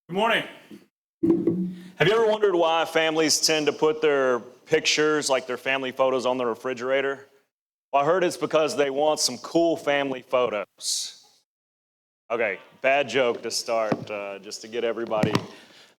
Good morning. Have you ever wondered why families tend to put their pictures, like their family photos, on the refrigerator? Well, I heard it's because they want some cool family photos. Okay, bad joke to start, just to get everybody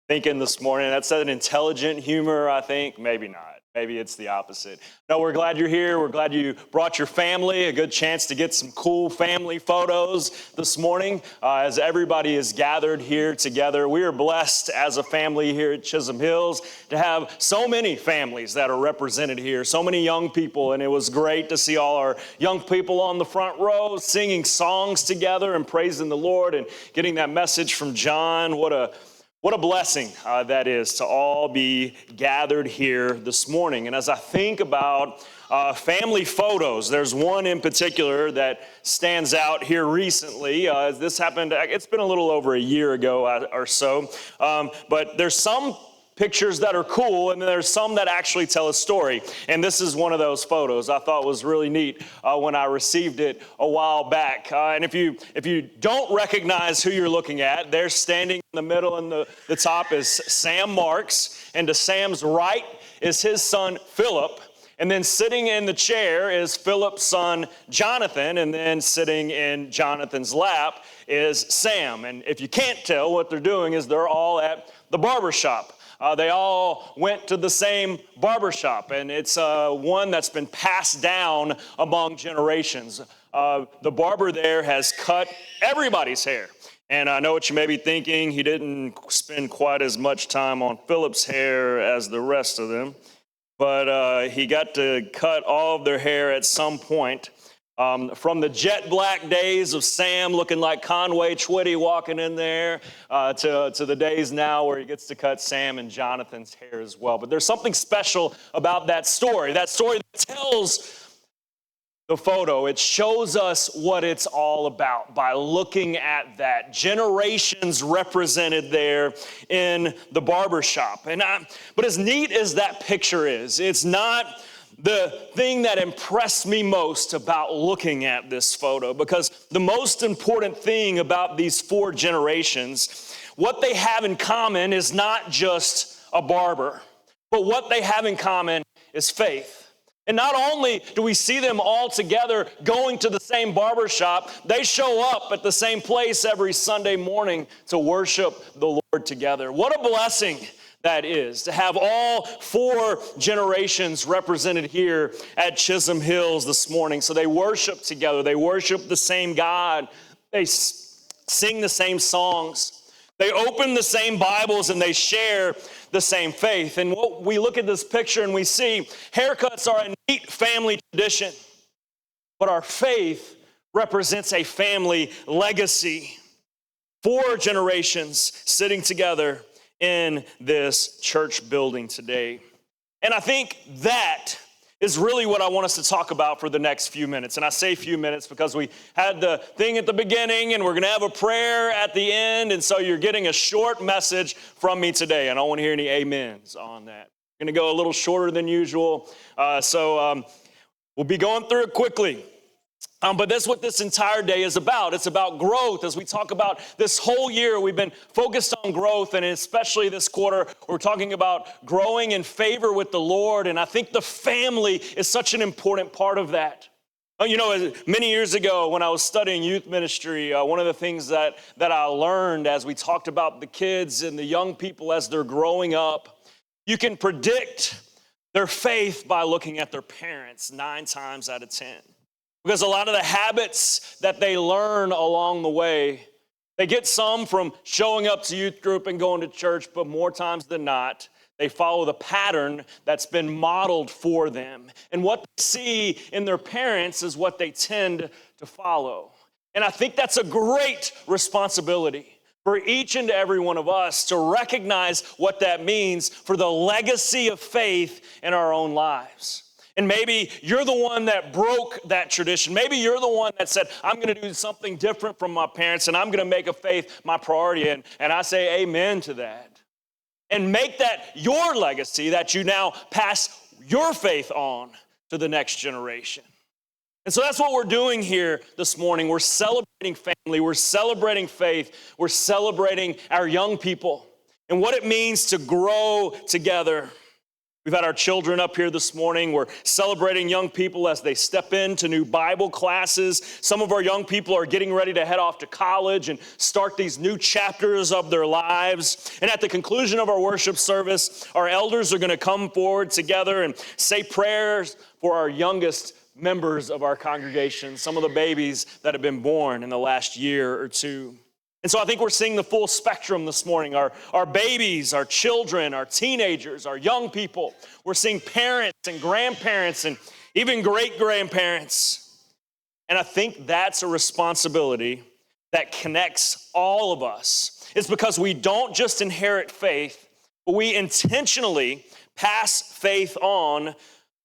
thinking this morning. That's an intelligent humor, I think. Maybe not. Maybe it's the opposite. No, we're glad you're here. We're glad you brought your family. A good chance to get some cool family photos this morning as everybody is gathered here together. We are blessed as a family here at Chisholm Hills to have so many families that are represented here, so many young people, and it was great to see all our young people on the front row singing songs together and praising the Lord and getting that message from John. What a blessing that is to all be gathered here this morning. And as I think about family photos, there's one in particular that stands out here recently. This happened, it's been a little over a year ago or so. But there's some pictures that are cool, and then there's some that actually tell a story. And this is one of those photos I thought was really neat when I received it a while back. And if you don't recognize who you're looking at, they're standing in the middle, and the top is Sam Marks, and to Sam's right is his son Philip. And then sitting in the chair is Philip's son, Jonathan, and then sitting in Jonathan's lap is Sam. And if you can't tell, what they're doing is they're all at the barber shop. They all went to the same barbershop, and it's one that's been passed down among generations. The barber there has cut everybody's hair. And I know what you may be thinking. He didn't spend quite as much time on Philip's hair as the rest of them, but he got to cut all of their hair at some point. From the jet black days of Sam looking like Conway Twitty walking in there to the days now where he gets to cut Sam and Jonathan's hair as well. But there's something special about that story that tells the photo. It shows us what it's all about by looking at that. Generations represented there in the barbershop. But as neat as that picture is, it's not the thing that impressed me most about looking at this photo, because the most important thing about these four generations, what they have in common is not just a barber, but what they have in common is faith. And not only do we see them all together going to the same barbershop, they show up at the same place every Sunday morning to worship the Lord together. What a blessing that is, to have all four generations represented here at Chisholm Hills this morning. So they worship together. They worship the same God. They sing the same songs. They open the same Bibles, and they share the same faith. And what we look at this picture and we see haircuts are a neat family tradition, but our faith represents a family legacy. Four generations sitting together in this church building today. And I think that is really what I want us to talk about for the next few minutes. And I say few minutes because we had the thing at the beginning, and we're going to have a prayer at the end. And so you're getting a short message from me today. I don't want to hear any amens on that. I'm going to go a little shorter than usual. So we'll be going through it quickly. But that's what this entire day is about. It's about growth. As we talk about this whole year, we've been focused on growth, and especially this quarter, we're talking about growing in favor with the Lord, and I think the family is such an important part of that. You know, many years ago when I was studying youth ministry, one of the things that I learned as we talked about the kids and the young people as they're growing up, you can predict their faith by looking at their parents 9 times out of 10. Because a lot of the habits that they learn along the way, they get some from showing up to youth group and going to church, but more times than not, they follow the pattern that's been modeled for them. And what they see in their parents is what they tend to follow. And I think that's a great responsibility for each and every one of us to recognize what that means for the legacy of faith in our own lives. And maybe you're the one that broke that tradition. Maybe you're the one that said, I'm going to do something different from my parents, and I'm going to make a faith my priority. And I say amen to that. And make that your legacy, that you now pass your faith on to the next generation. And so that's what we're doing here this morning. We're celebrating family, we're celebrating faith, we're celebrating our young people and what it means to grow together. We've had our children up here this morning. We're celebrating young people as they step into new Bible classes. Some of our young people are getting ready to head off to college and start these new chapters of their lives. And at the conclusion of our worship service, our elders are going to come forward together and say prayers for our youngest members of our congregation, some of the babies that have been born in the last year or two. And so I think we're seeing the full spectrum this morning. Our babies, our children, our teenagers, our young people. We're seeing parents and grandparents and even great-grandparents. And I think that's a responsibility that connects all of us. It's because we don't just inherit faith, but we intentionally pass faith on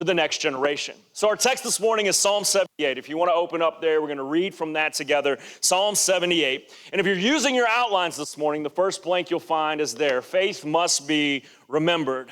to the next generation. So our text this morning is Psalm 78. If you want to open up there, we're going to read from that together, Psalm 78. And if you're using your outlines this morning, the first blank you'll find is there. Faith must be remembered.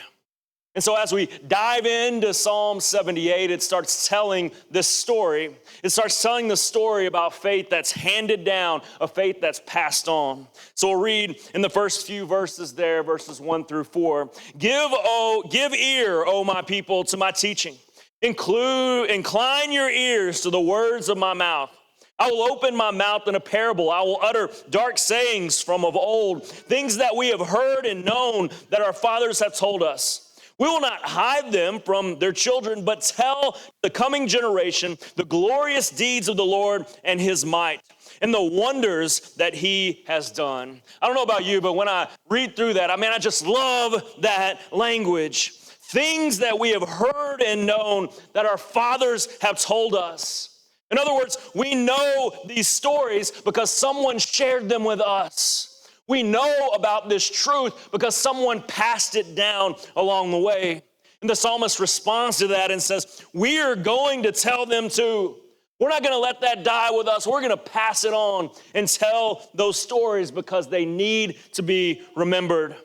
And so as we dive into Psalm 78, it starts telling this story. It starts telling the story about faith that's handed down, a faith that's passed on. So we'll read in the first few verses there, verses 1 through 4. Give ear, O my people, to my teaching. Incline your ears to the words of my mouth. I will open my mouth in a parable. I will utter dark sayings from of old, things that we have heard and known that our fathers have told us. We will not hide them from their children, but tell the coming generation the glorious deeds of the Lord and his might and the wonders that he has done. I don't know about you, but when I read through that, I just love that language. Things that we have heard and known that our fathers have told us. In other words, we know these stories because someone shared them with us. We know about this truth because someone passed it down along the way. And the psalmist responds to that and says, we are going to tell them too. We're not going to let that die with us. We're going to pass it on and tell those stories because they need to be remembered.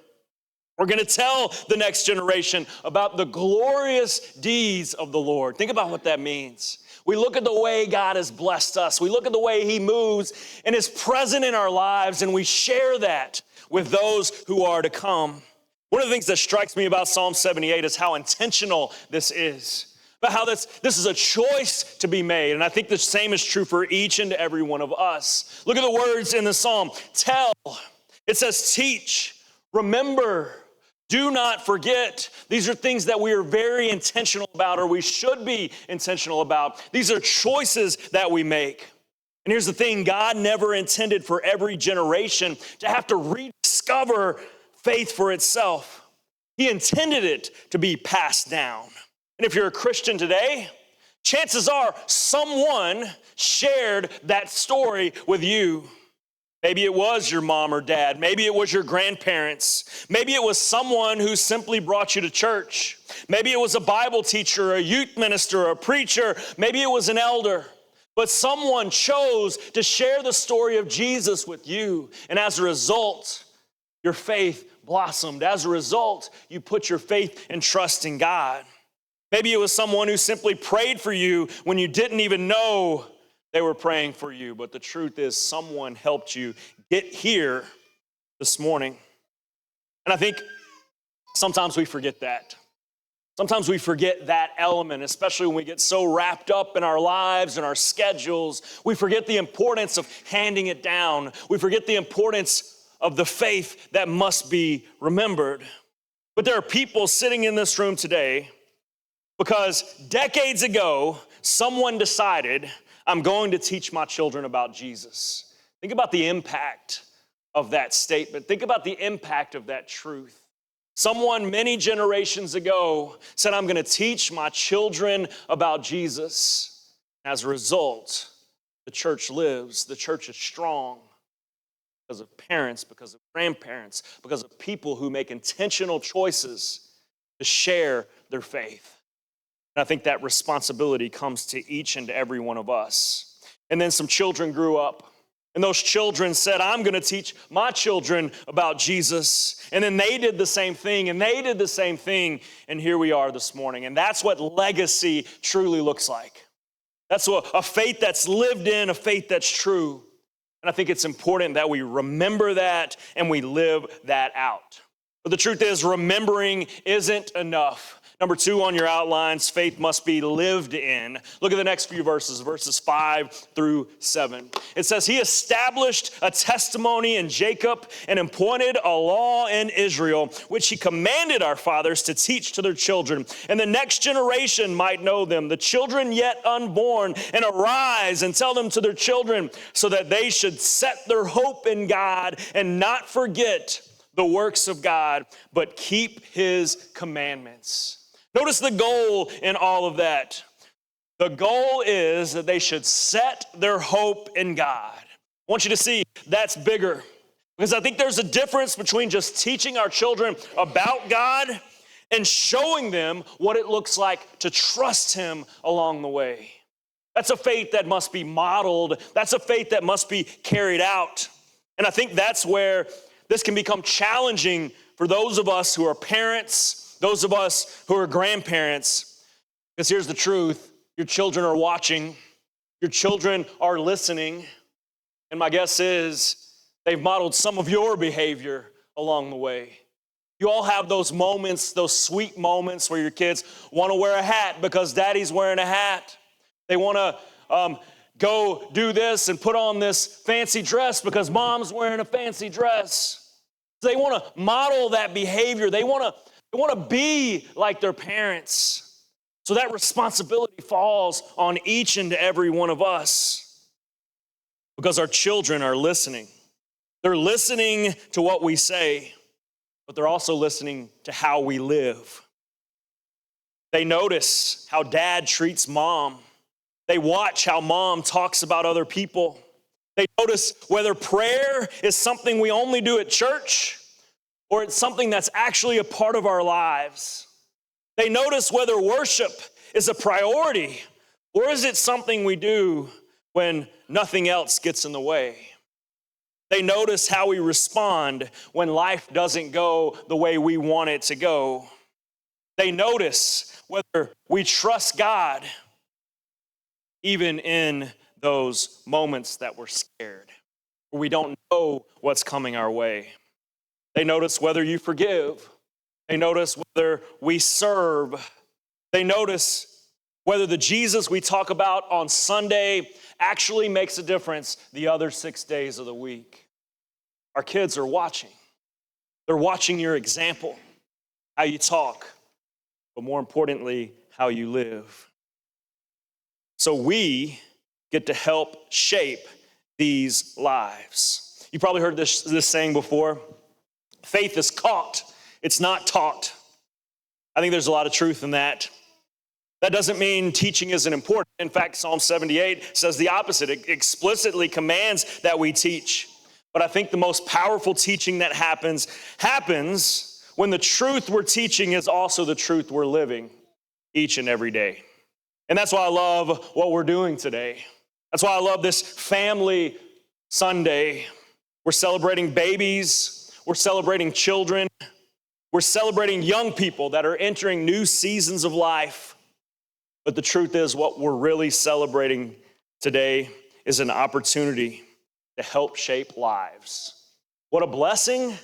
We're going to tell the next generation about the glorious deeds of the Lord. Think about what that means. We look at the way God has blessed us. We look at the way he moves and is present in our lives, and we share that with those who are to come. One of the things that strikes me about Psalm 78 is how intentional this is, but how this is a choice to be made. And I think the same is true for each and every one of us. Look at the words in the psalm. Tell. It says teach, remember, do not forget. These are things that we are very intentional about, or we should be intentional about. These are choices that we make. And here's the thing, God never intended for every generation to have to rediscover faith for itself. He intended it to be passed down. And if you're a Christian today, chances are someone shared that story with you. Maybe it was your mom or dad. Maybe it was your grandparents. Maybe it was someone who simply brought you to church. Maybe it was a Bible teacher, a youth minister, a preacher. Maybe it was an elder. But someone chose to share the story of Jesus with you. And as a result, your faith blossomed. As a result, you put your faith and trust in God. Maybe it was someone who simply prayed for you when you didn't even know they were praying for you, but the truth is someone helped you get here this morning. And I think sometimes we forget that. Sometimes we forget that element, especially when we get so wrapped up in our lives and our schedules. We forget the importance of handing it down. We forget the importance of the faith that must be remembered. But there are people sitting in this room today because decades ago, someone decided, I'm going to teach my children about Jesus. Think about the impact of that statement. Think about the impact of that truth. Someone many generations ago said, I'm going to teach my children about Jesus. As a result, the church lives. The church is strong because of parents, because of grandparents, because of people who make intentional choices to share their faith. And I think that responsibility comes to each and every one of us. And then some children grew up, and those children said, I'm going to teach my children about Jesus. And then they did the same thing, and they did the same thing, and here we are this morning. And that's what legacy truly looks like. That's a faith that's lived in, a faith that's true. And I think it's important that we remember that and we live that out. But the truth is, remembering isn't enough. Number 2 on your outlines, faith must be lived in. Look at the next few verses, verses 5 through 7. It says, he established a testimony in Jacob and appointed a law in Israel, which he commanded our fathers to teach to their children, and the next generation might know them, the children yet unborn, and arise and tell them to their children, so that they should set their hope in God and not forget the works of God, but keep his commandments. Notice the goal in all of that. The goal is that they should set their hope in God. I want you to see that's bigger, because I think there's a difference between just teaching our children about God and showing them what it looks like to trust him along the way. That's a faith that must be modeled. That's a faith that must be carried out. And I think that's where this can become challenging for those of us who are parents, those of us who are grandparents, because here's the truth. Your children are watching. Your children are listening. And my guess is they've modeled some of your behavior along the way. You all have those moments, those sweet moments where your kids want to wear a hat because daddy's wearing a hat. They want to go do this and put on this fancy dress because mom's wearing a fancy dress. They want to model that behavior. They want to be like their parents. So that responsibility falls on each and every one of us, because our children are listening. They're listening to what we say, but they're also listening to how we live. They notice how dad treats mom. They watch how mom talks about other people. They notice whether prayer is something we only do at church or it's something that's actually a part of our lives. They notice whether worship is a priority or is it something we do when nothing else gets in the way. They notice how we respond when life doesn't go the way we want it to go. They notice whether we trust God even in those moments that we're scared, where we don't know what's coming our way. They notice whether you forgive. They notice whether we serve. They notice whether the Jesus we talk about on Sunday actually makes a difference the other 6 days of the week. Our kids are watching. They're watching your example, how you talk, but more importantly, how you live. So we get to help shape these lives. You probably heard this saying before. Faith is caught, it's not taught. I think there's a lot of truth in that. That doesn't mean teaching isn't important. In fact, Psalm 78 says the opposite. It explicitly commands that we teach. But I think the most powerful teaching that happens when the truth we're teaching is also the truth we're living each and every day. And that's why I love what we're doing today. That's why I love this Family Sunday. We're celebrating babies. We're celebrating children. We're celebrating young people that are entering new seasons of life. But the truth is, what we're really celebrating today is an opportunity to help shape lives. What a blessing.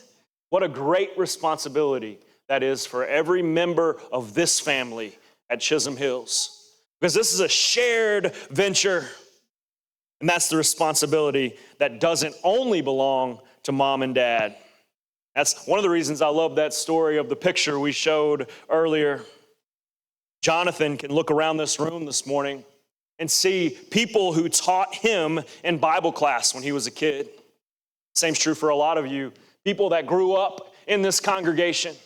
What a great responsibility that is for every member of this family at Chisholm Hills. Because this is a shared venture. And that's the responsibility that doesn't only belong to mom and dad. That's one of the reasons I love that story of the picture we showed earlier. Jonathan can look around this room this morning and see people who taught him in Bible class when he was a kid. Same's true for a lot of you, people that grew up in this congregation.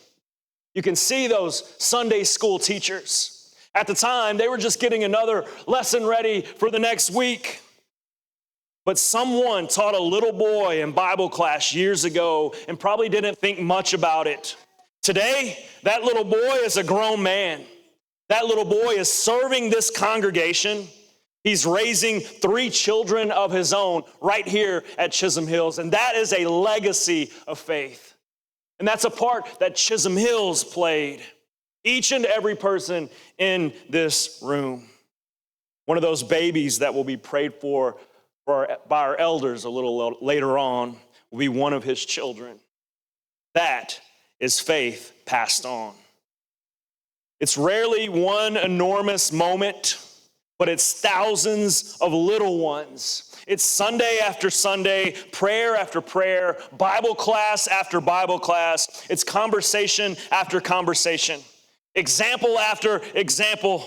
You can see those Sunday school teachers. At the time, they were just getting another lesson ready for the next week. But someone taught a little boy in Bible class years ago and probably didn't think much about it. Today, that little boy is a grown man. That little boy is serving this congregation. He's raising 3 children of his own right here at Chisholm Hills. And that is a legacy of faith. And that's a part that Chisholm Hills played. Each and every person in this room. One of those babies that will be prayed for by our elders a little later on will be one of his children. That is faith passed on. It's rarely one enormous moment, but it's thousands of little ones. It's Sunday after Sunday, prayer after prayer, Bible class after Bible class. It's conversation after conversation, example after example.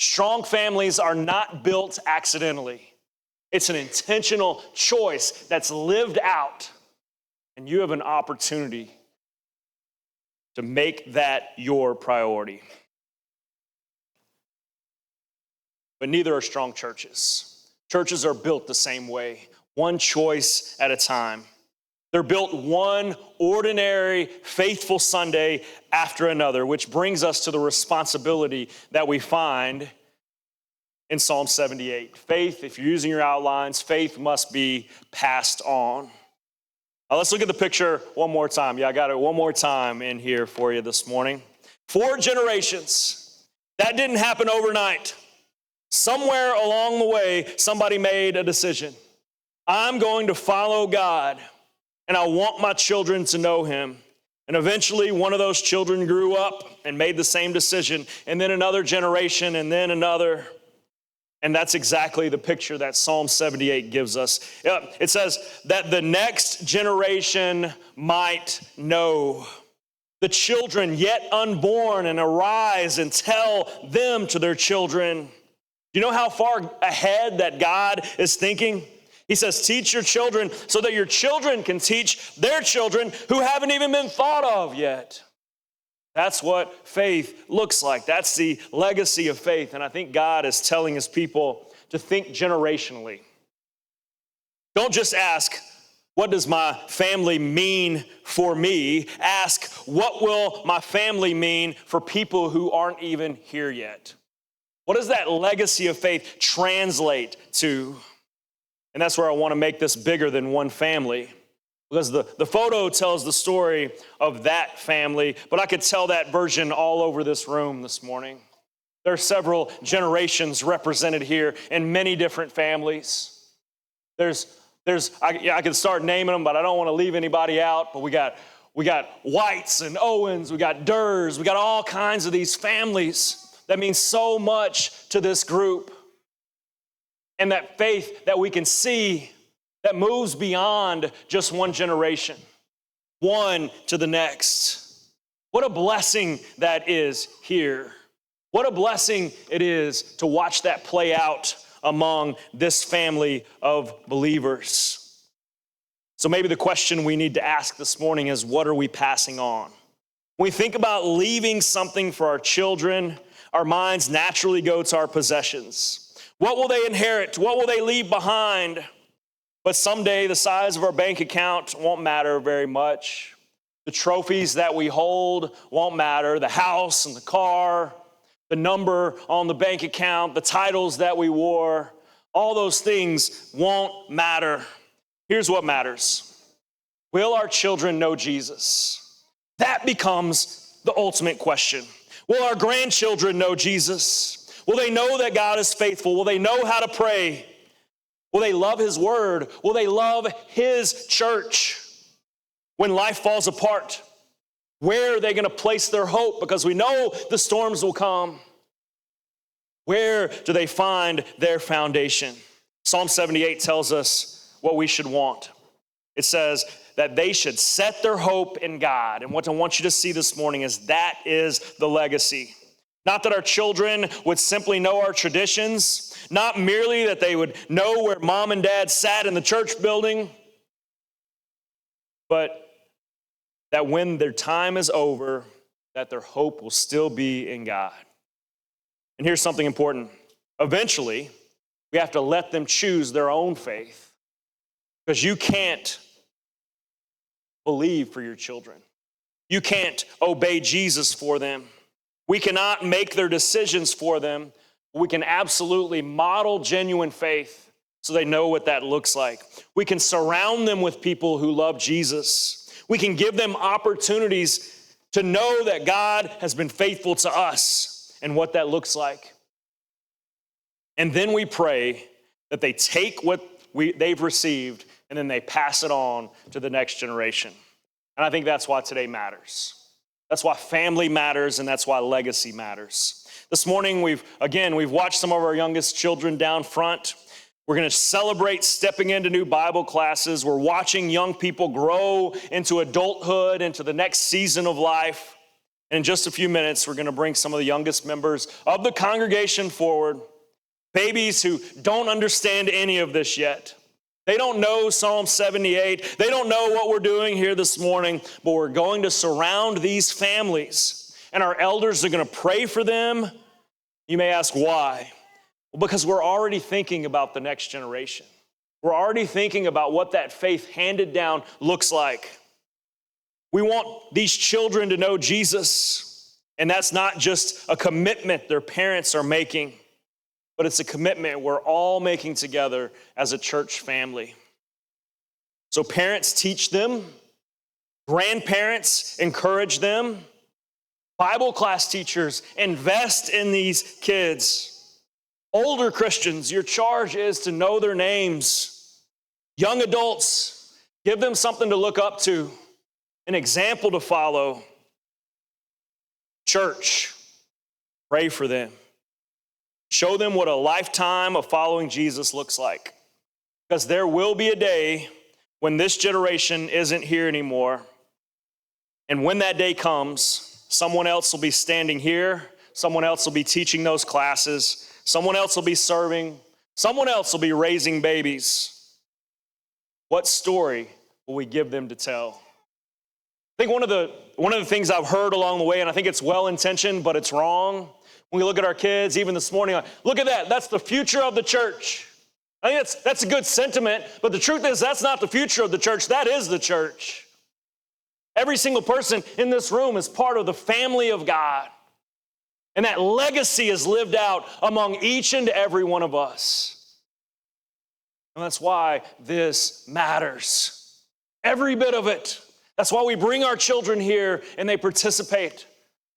Strong families are not built accidentally. It's an intentional choice that's lived out, and you have an opportunity to make that your priority. But neither are strong churches. Churches are built the same way, one choice at a time. They're built one ordinary, faithful Sunday after another, which brings us to the responsibility that we find in Psalm 78. Faith, if you're using your outlines, faith must be passed on. Now let's look at the picture one more time. Yeah, I got it one more time in here for you this morning. 4 generations. That didn't happen overnight. Somewhere along the way, somebody made a decision. I'm going to follow God, and I want my children to know him. And eventually, one of those children grew up and made the same decision, and then another generation, and then another. And that's exactly the picture that Psalm 78 gives us. It says that the next generation might know. The children yet unborn, and arise and tell them to their children. Do you know how far ahead that God is thinking? He says, teach your children so that your children can teach their children who haven't even been thought of yet. That's what faith looks like. That's the legacy of faith. And I think God is telling his people to think generationally. Don't just ask, what does my family mean for me? Ask, what will my family mean for people who aren't even here yet? What does that legacy of faith translate to? And that's where I want to make this bigger than one family. Because the photo tells the story of that family, but I could tell that version all over this room this morning. There are several generations represented here in many different families. I could start naming them, but I don't want to leave anybody out. But we got Whites and Owens, we got Durs, we got all kinds of these families that mean so much to this group. And that faith that we can see that moves beyond just one generation, one to the next. What a blessing that is here. What a blessing it is to watch that play out among this family of believers. So maybe the question we need to ask this morning is, what are we passing on? When we think about leaving something for our children, our minds naturally go to our possessions. What will they inherit? What will they leave behind? But someday the size of our bank account won't matter very much. The trophies that we hold won't matter. The house and the car, the number on the bank account, the titles that we wore, all those things won't matter. Here's what matters. Will our children know Jesus? That becomes the ultimate question. Will our grandchildren know Jesus? Will they know that God is faithful? Will they know how to pray? Will they love his word? Will they love his church? When life falls apart, where are they going to place their hope? Because we know the storms will come. Where do they find their foundation? Psalm 78 tells us what we should want. It says that they should set their hope in God. And what I want you to see this morning is that is the legacy. Not that our children would simply know our traditions, not merely that they would know where mom and dad sat in the church building, but that when their time is over, that their hope will still be in God. And here's something important. Eventually, we have to let them choose their own faith, because you can't believe for your children. You can't obey Jesus for them. We cannot make their decisions for them. We can absolutely model genuine faith so they know what that looks like. We can surround them with people who love Jesus. We can give them opportunities to know that God has been faithful to us and what that looks like. And then we pray that they take what they've received and then they pass it on to the next generation. And I think that's why today matters. That's why family matters, and that's why legacy matters. This morning, we've watched some of our youngest children down front. We're going to celebrate stepping into new Bible classes. We're watching young people grow into adulthood, into the next season of life. And in just a few minutes, we're going to bring some of the youngest members of the congregation forward, babies who don't understand any of this yet. They don't know Psalm 78. They don't know what we're doing here this morning, but we're going to surround these families, and our elders are going to pray for them. You may ask why. Well, because we're already thinking about the next generation. We're already thinking about what that faith handed down looks like. We want these children to know Jesus, and that's not just a commitment their parents are making, but it's a commitment we're all making together as a church family. So parents teach them, grandparents encourage them, Bible class teachers invest in these kids. Older Christians, your charge is to know their names. Young adults, give them something to look up to, an example to follow. Church, pray for them. Show them what a lifetime of following Jesus looks like. Because there will be a day when this generation isn't here anymore. And when that day comes, someone else will be standing here. Someone else will be teaching those classes. Someone else will be serving. Someone else will be raising babies. What story will we give them to tell? I think one of the things I've heard along the way, and I think it's well-intentioned, but it's wrong. When we look at our kids, even this morning, like, look at that. That's the future of the church. I think that's a good sentiment, but the truth is that's not the future of the church. That is the church. Every single person in this room is part of the family of God. And that legacy is lived out among each and every one of us. And that's why this matters. Every bit of it. That's why we bring our children here and they participate.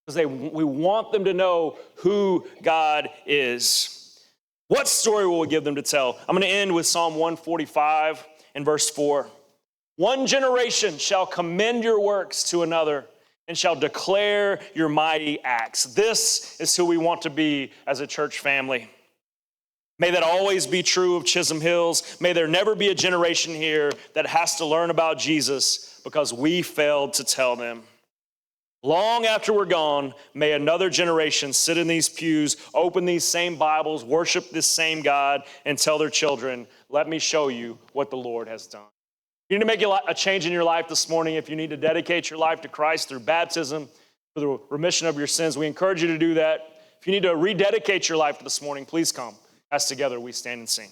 Because we want them to know who God is. What story will we give them to tell? I'm going to end with Psalm 145 and verse 4. One generation shall commend your works to another and shall declare your mighty acts. This is who we want to be as a church family. May that always be true of Chisholm Hills. May there never be a generation here that has to learn about Jesus because we failed to tell them. Long after we're gone, may another generation sit in these pews, open these same Bibles, worship this same God, and tell their children, let me show you what the Lord has done. If you need to make a change in your life this morning, if you need to dedicate your life to Christ through baptism, for the remission of your sins, we encourage you to do that. If you need to rededicate your life this morning, please come as together we stand and sing.